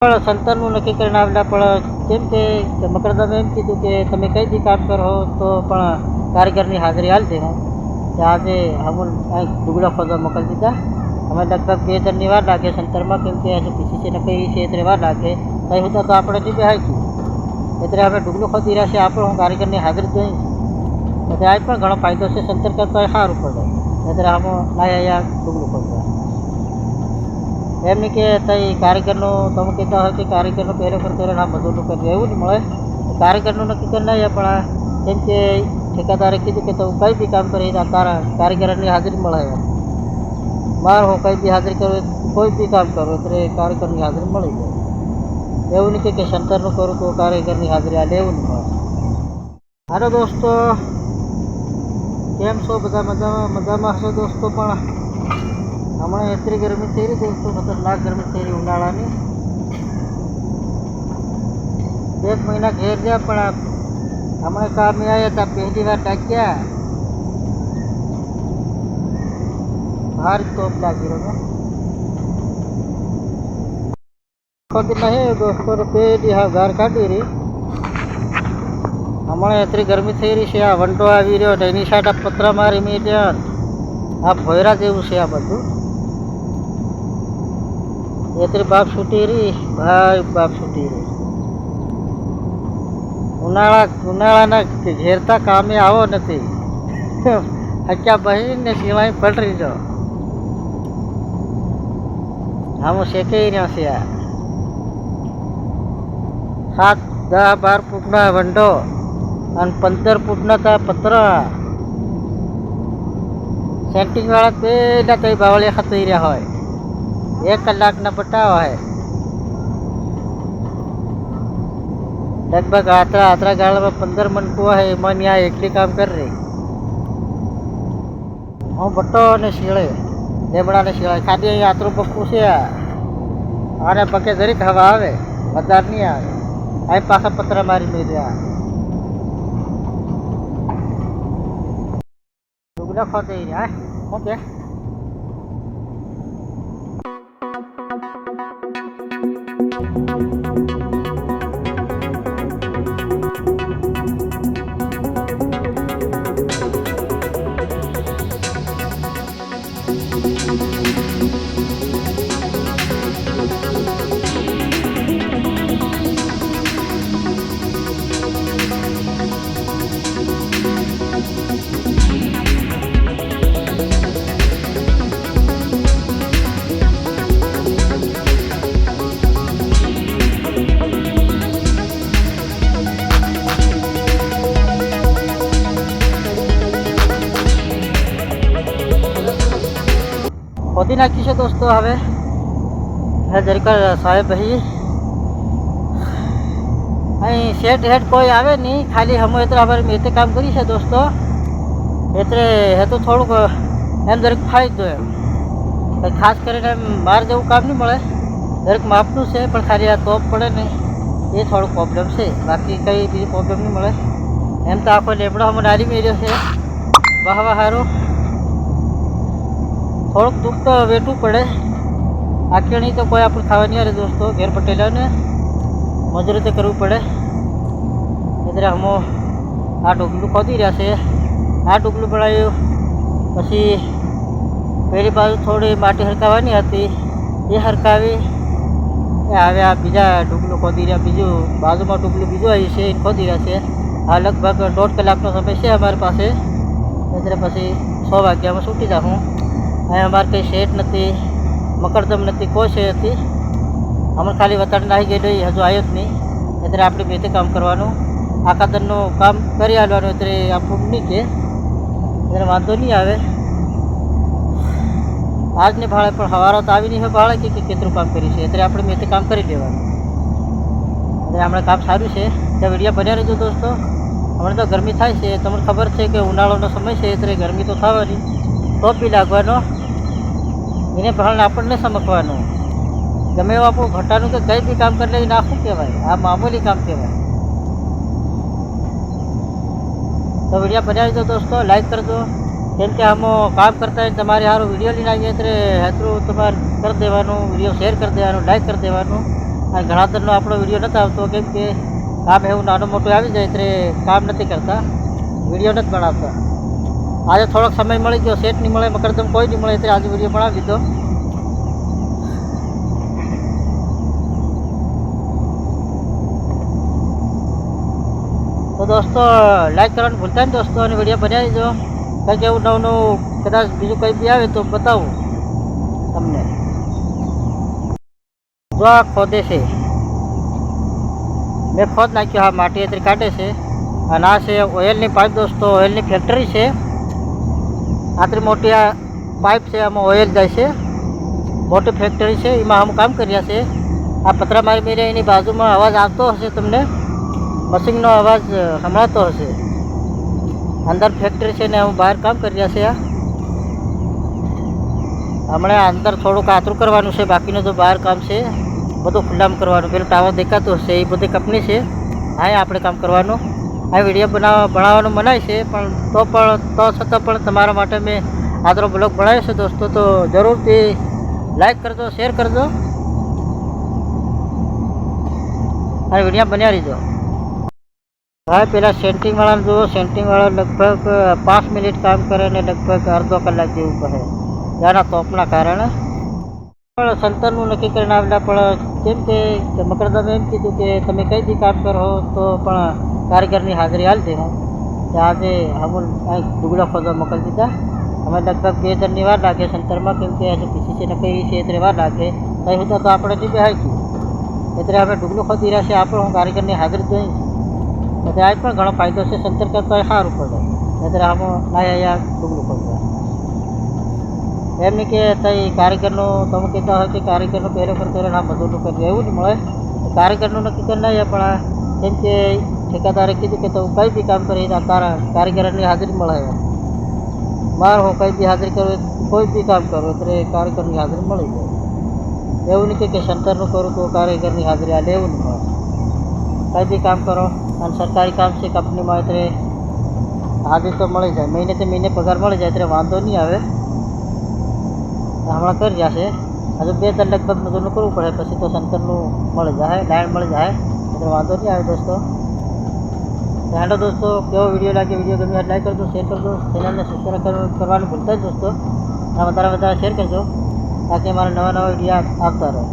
પણ સંતાનનું નક્કી કરીને આવેલા, પણ કેમ કે મકરદામે એમ કીધું કે તમે કંઈ બી કામ કરો તો પણ કારીગરની હાજરી હાલ દે. તો આજે અમુલ ડુગડા ખોદવા મોકલી દીધા. અમે લગભગ 2 જણની વાર લાગે સંતરમાં, કેમ કે હજુ પીસીસીને કઈ છે એટલે વાર લાગે. કંઈ હતા તો આપણે નહીં બેહાઈ ગયું એટલે અમે ડુગલું ખોદી રહ્યા છે. આપણે હું કારીગરની હાજરી જોઈ એટલે આજ પણ ઘણો ફાયદો છે. સંતર કરતા સારું પડે એટલે અમે લાયા ડુગલું ખોદવા. એમ નહીં કે તઈ કારીગરનું તમે કહેતા હોય કે કારીગરનું પહેલો કરતો રહે આ બધું કરી એવું નહીં મળે. કારીગરનું નક્કી કરી નાખીએ, પણ કેમ કે ઠેકાદારે કીધું કે તું કંઈ બી કામ કરી તારા કારીગરની હાજરી મળે. મારે હું કંઈ બી હાજરી કરું, કોઈ બી કામ કરું એટલે કારીગરની હાજરી મળી જાય. એવું નહીં કે સંતરનું કરું તો કારીગરની હાજરી આલે, એવું નહીં મળે. હારો દોસ્તો, કેમ છો બધા? મજામાં હશો દોસ્તો. પણ હમણાં એટલી ગરમી થઈ રહી દોસ્તો, ખતરનાક ગરમી થઈ રહી ઉનાળાની. 1 મહિના ઘેર ગયા, પણ હમણાં કામે આવ્યા હતા, પહેલી વાર ટાંક્યા ભારી તોપ લાગી રહ્યો ખોદી નહીં દોસ્તો. પહેલી હા ઘર કાઢી રહી. હમણાં એટલી ગરમી થઈ રહી છે. આ વંટો આવી રહ્યો ને એની સાઈડ આ પતરા મારી મીડિયા આ ભોયરા જેવું છે. આ બધું એટલી બાપ છૂટી રહી ભાઈ, બાપ છૂટી રહી. ઉનાળાના ઘેરતા કામે આવો નથી. હચ્યા બહીને સિવાય પલરી જાઓ. આમ શેકાઈ રહ્યા છે. આ 7, 10, 12 ફૂટના વંડો અને 15 ફૂટના તા પતરા. સેન્ટિંગ વાળા પેલા કઈ બાવળિયા ખાતી રહ્યા હોય. 1 કલાકના બટાવ હોય. લગભગ આતરા ગાળામાં 15 મન કુવા है. એમાં ત્યાં એકલી કામ કરી રહી. હું બટ્ટો ને શીળે લેમડાને શીળે ખાલી અહીં આતરું પક્કું છે. અને પકે જરીક હવા આવે, વધારે નહીં આવે. અહીં પાછા પતરા મારી મેળ્યા. ડુગલા ખોદી રહ્યા. ઓકે, ખોદી નાખી છે દોસ્તો. હવે જરીક સાહેબ અહીં શેઠ હેઠ કોઈ આવે નહીં. ખાલી હમણાં એટલે અમારે મેં કામ કરી છે દોસ્તો. એટલે હે તો થોડુંક એમ દરેક ફાયદો એમ કંઈ ખાસ કરીને એમ બહાર જેવું કામ નહીં મળે. દરેક માપનું છે, પણ ખાલી આ તોપ પડે ને એ થોડુંક પ્રોબ્લેમ છે. બાકી કંઈ બીજી પ્રોબ્લેમ નહીં મળે. એમ તો આખો લેબડો હમણાં ડાળી મેળ્યો છે. વાહ સારું. થોડુંક દુઃખ તો વેઠવું પડે. આખી તો કોઈ આપણું ખાવા નહીં આવે દોસ્તો. ઘેર પટેલાને મજૂરી તો કરવું પડે. એટલે હમો આ ડુગલું ખોદી રહ્યા છે. આ ડુગલું બનાવ્યું પછી પેલી બાજુ થોડી માટી હરકાવવાની હતી, એ હરકાવી. હવે આ બીજા ડુગલું ખોદી રહ્યા. બીજું બાજુમાં ડુગલું બીજું આવ્યું છે, એ ખોદી રહ્યા છે. આ લગભગ 1.5 કલાકનો સમય છે અમારી પાસે. એટલે પછી 6 વાગ્યામાં છૂટી જાઉં. અહીં અમારે કંઈ શેઠ નથી, મકરદમ નથી, કોઈ છે નથી. અમે ખાલી વતાડીને આવી ગયેલો, હજુ આવ્યો જ નહીં. એટલે આપણે બે કામ કરવાનું, આખા દરનું કામ કરી આવવાનું. એટલે આપણું નહીં કે એટલે વાંધો નહીં આવે. આજ ને ભાડે પણ સવારે તો આવી નહીં હોય ભાડે કે કેટલું કામ કર્યું છે. એટલે આપણે મેં કામ કરી લેવાનું. એટલે હમણાં કામ સારું છે. ત્યાં વિડીયો બન્યા રહેજો દોસ્તો. હમણાં તો ગરમી થાય છે, તમને ખબર છે કે ઉનાળાનો સમય છે. એટલે ગરમી તો થવાની, ટોપ બી લાગવાનો. એને ભાડને આપણને સમકવાનું. ગમે એવું આપણું ઘટાનું કે કંઈ બી કામ કરી લઈને આ શું કહેવાય? આ મામૂલી કામ કહેવાય. તો વિડીયો બન્યા રહેજો દોસ્તો. લાઈક કરજો, કેમ કે આમાં કામ કરતા હોય તમારે સારું વિડીયો લઈને આવીએ એટલે હેતરું તમારે કરી દેવાનું. વિડીયો શેર કરી દેવાનું, લાઈક કરી દેવાનું. અને ઘણા દરનો આપણો વિડીયો નથી આવતો કેમ કે કામ એવું નાનું મોટું આવી જાય એટલે કામ નથી કરતા, વિડીયો નથી બનાવતા. આજે થોડોક સમય મળી ગયો, સેટ નહીં મળે, મકરદમ કોઈ નહીં મળે એટલે આજે વિડીયો બનાવી દીધો. તો દોસ્તો લાઈક કરવાનું ભૂલતા નહીં દોસ્તો, અને વિડીયો બનાવી દેજો. કંઈક એવું નવું નવું કદાચ બીજું કંઈ બી આવે તો બતાવું તમને. જો આ ખોદે છે, મેં ખોદ નાખ્યો, હા માટી અત્યારે કાઢે છે. અને આ છે ઓઇલની પાઇપ દોસ્તો, ઓઇલની ફેક્ટરી છે. આટલી મોટી આ પાઇપ છે, આમાં ઓઇલ જાય છે, મોટી ફેક્ટરી છે, એમાં અમે કામ કર્યા છે. આ પતરા મારી મેરે એની બાજુમાં અવાજ આવતો હશે, તમને મશીનનો અવાજ સંભળાતો હશે. અંદર ફેક્ટરી છે ને હું બહાર કામ કર્યા છે. હમણાં અંદર થોડુંક આતરું કરવાનું છે, બાકીનું તો બહાર કામ છે બધું ખુલ્લામાં કરવાનું. પેલું ટાવર દેખાતું હશે એ બધી કંપની છે, હા આપણે કામ કરવાનું. આ વિડીયો બનાવવાનું મનાય છે, પણ તો છતાં પણ તમારા માટે મેં આદરો બ્લોગ બનાવ્યો છે દોસ્તો. તો જરૂરથી લાઈક કરજો, શેર કરજો અને વિડીયો બન્યા રહીજો. ભાઈ પેલા સેન્ટિંગવાળાને જુઓ, સેન્ટિંગવાળા લગભગ 5 મિનિટ કામ કરે ને લગભગ અડધો કલાક જેવું કહે ત્યાંના તોપના કારણે. પણ સંતરનું નક્કી કરીને આવેલા, પણ કેમ કે મકરદમ એમ કીધું કે તમે કઈ બી કામ કરો તો પણ કારીગરની હાજરી હાલ દે. હું આજે અમુલ ડુગડા ખોદવા મોકલી દીધા. અમે લગભગ 2 દરની વાર લાગે સંતરમાં, કેમ કે હજુ પીસીસીને કહી છે એટલે વાર લાગે. કઈ હતા તો આપણે નહીં બેહાઈ ગયું એટલે અમે ડુગલું ખોદી રહ્યા છે. આપણે હું કારીગરની હાજરી દઈ એટલે આજ પણ ઘણો ફાયદો છે. સંતર કરતા સારું પડે એટલે આમ લાયા ડુગલું ખોદવા. એમ નહીં કે તઈ કારીગરનું તમે કહેતા હોય કે કારીગરનું પહેલો કરતો રહે, આ મજૂરનું કરી એવું નહીં મળે. કારીગરનું નક્કી કરી નાખીએ, પણ કેમ કે ઠેકાદારે કીધું કે તું કંઈ બી કામ કરી તારા કારીગરની હાજરી મળે. મારે હું કંઈ બી હાજરી કરું, કોઈ બી કામ કરું એટલે કારીગરની હાજરી મળી જાય. એવું નહીં કે સંતરનું કરું તો કારીગરની હાજરી હાલે, એવું નહીં મળે. કંઈ બી કામ કરો અને સરકારી કામ છે કંપનીમાં એટલે હાજરી તો મળી જાય. મહિનેથી મહિને પગાર મળી જાય એટલે વાંધો નહીં આવે. હમણાં કરી રહ્યા છે, હજુ 2 દર લગભગ મજૂરનું કરવું પડે, પછી તો સંતરનું મળી જાય, લાઈન મળી જાય એટલે વાંધો નહીં આવે દોસ્તો. હેલો દોસ્તો, કેવો વિડીયો લાગે, વિડીયો ગમે લાઈક કરજો, શેર કરજો, ચેનલને સબસ્ક્રાઈબ કરવાનું ભૂલતા જ દોસ્તો. વધારે શેર કરજો તાકી અમારા નવા વિડીયો આવતા રહે.